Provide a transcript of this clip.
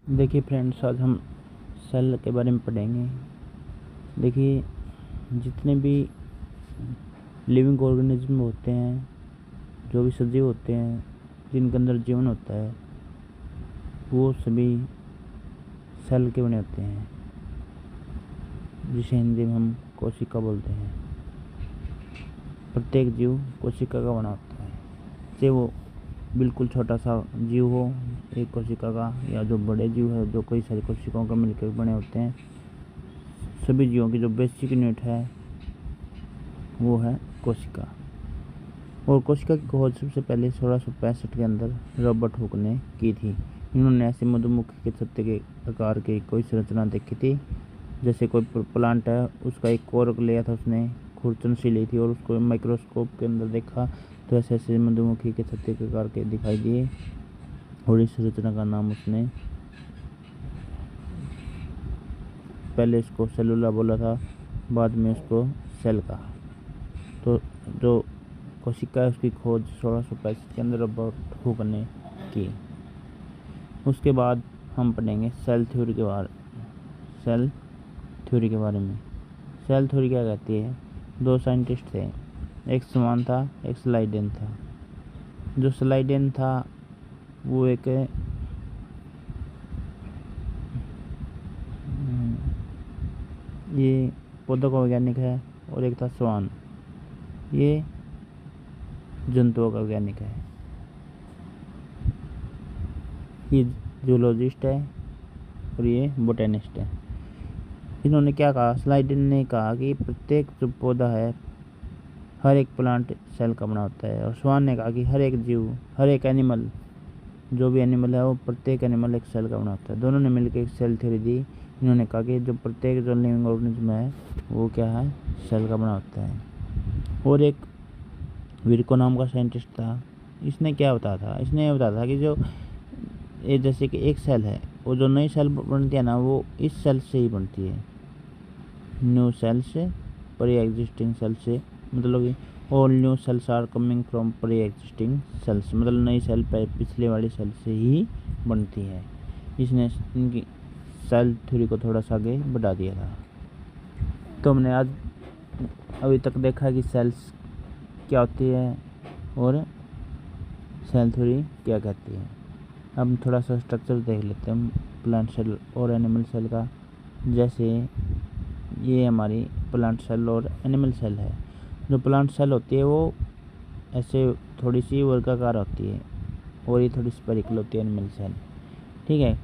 देखिए फ्रेंड्स, आज हम सेल के बारे में पढ़ेंगे। देखिए, जितने भी लिविंग ऑर्गेनिज्म होते हैं, जो भी सजीव होते हैं, जिनके अंदर जीवन होता है, वो सभी सेल के बने होते हैं, जिसे हिंदी में हम कोशिका बोलते हैं। प्रत्येक जीव कोशिका का बना होता है, चाहे वो बिल्कुल छोटा सा जीव हो एक कोशिका का, या जो बड़े जीव है जो कई सारी कोशिकाओं का मिलकर बने होते हैं। सभी जीवों की जो बेसिक यूनिट है वो है कोशिका। और कोशिका की खोज सबसे पहले 1665 के अंदर रॉबर्ट हुक ने की थी। इन्होंने ऐसे मधुमक्खी के छत्ते के आकार की कोई संरचना देखी थी। जैसे कोई प्लांट है, उसका एक कोरक लिया था उसने, खुरचन सी ली थी और उसको माइक्रोस्कोप के अंदर देखा तो ऐसे ऐसे मधुमक्खी के छत्ते के आकार के दिखाई दिए, और इस संरचना का नाम उसने पहले इसको सेलुला बोला था, बाद में उसको सेल कहा। तो जो कोशिका है उसकी खोज 1665 के अंदर रॉबर्ट हुक ने की। उसके बाद हम पढ़ेंगे सेल थ्योरी के बारे में। सेल थ्योरी क्या कहती है? दो साइंटिस्ट थे, एक समान था, एक स्लाइडेन था। जो स्लाइडेन था वो एक ये पौधों का वैज्ञानिक है, और एक था स्वान, ये जंतुओं का वैज्ञानिक है। ये जूलॉजिस्ट है और ये बोटेनिस्ट है। इन्होंने क्या कहा? स्लाइडन ने कहा कि प्रत्येक जो पौधा है, हर एक प्लांट सेल का बना होता है। और स्वान ने कहा कि हर एक जीव, हर एक एनिमल, जो भी एनिमल है वो प्रत्येक एनिमल एक सेल का बना होता है। दोनों ने मिलकर एक सेल थ्योरी दी। इन्होंने कहा कि जो प्रत्येक जो लिविंग ऑर्गेनिज्म है वो क्या है? सेल का बना होता है। और एक विर्को नाम का साइंटिस्ट था, इसने क्या बताया था? इसने ये बताया था कि जो ये जैसे कि एक सेल है, वो जो नई सेल बनती है ना, वो इस सेल से ही बनती है, न्यू सेल से, प्री एग्जिस्टिंग सेल से। मतलब all new cells are coming from pre existing cells, मतलब नई सेल पिछले वाली सेल से ही बनती है। इसने इनकी सेल थ्योरी को थोड़ा सा आगे बढ़ा दिया था। तो हमने आज अभी तक देखा कि सेल्स क्या होती है और सेल थ्योरी क्या कहती है। अब थोड़ा सा स्ट्रक्चर देख लेते हैं प्लांट सेल और एनिमल सेल का। जैसे ये हमारी प्लांट सेल और एनिमल सेल है। जो प्लांट सेल होती है वो ऐसे थोड़ी सी वर्गाकार होती है, और ये थोड़ी स्फेरिकल होती है एनिमल सेल। ठीक है,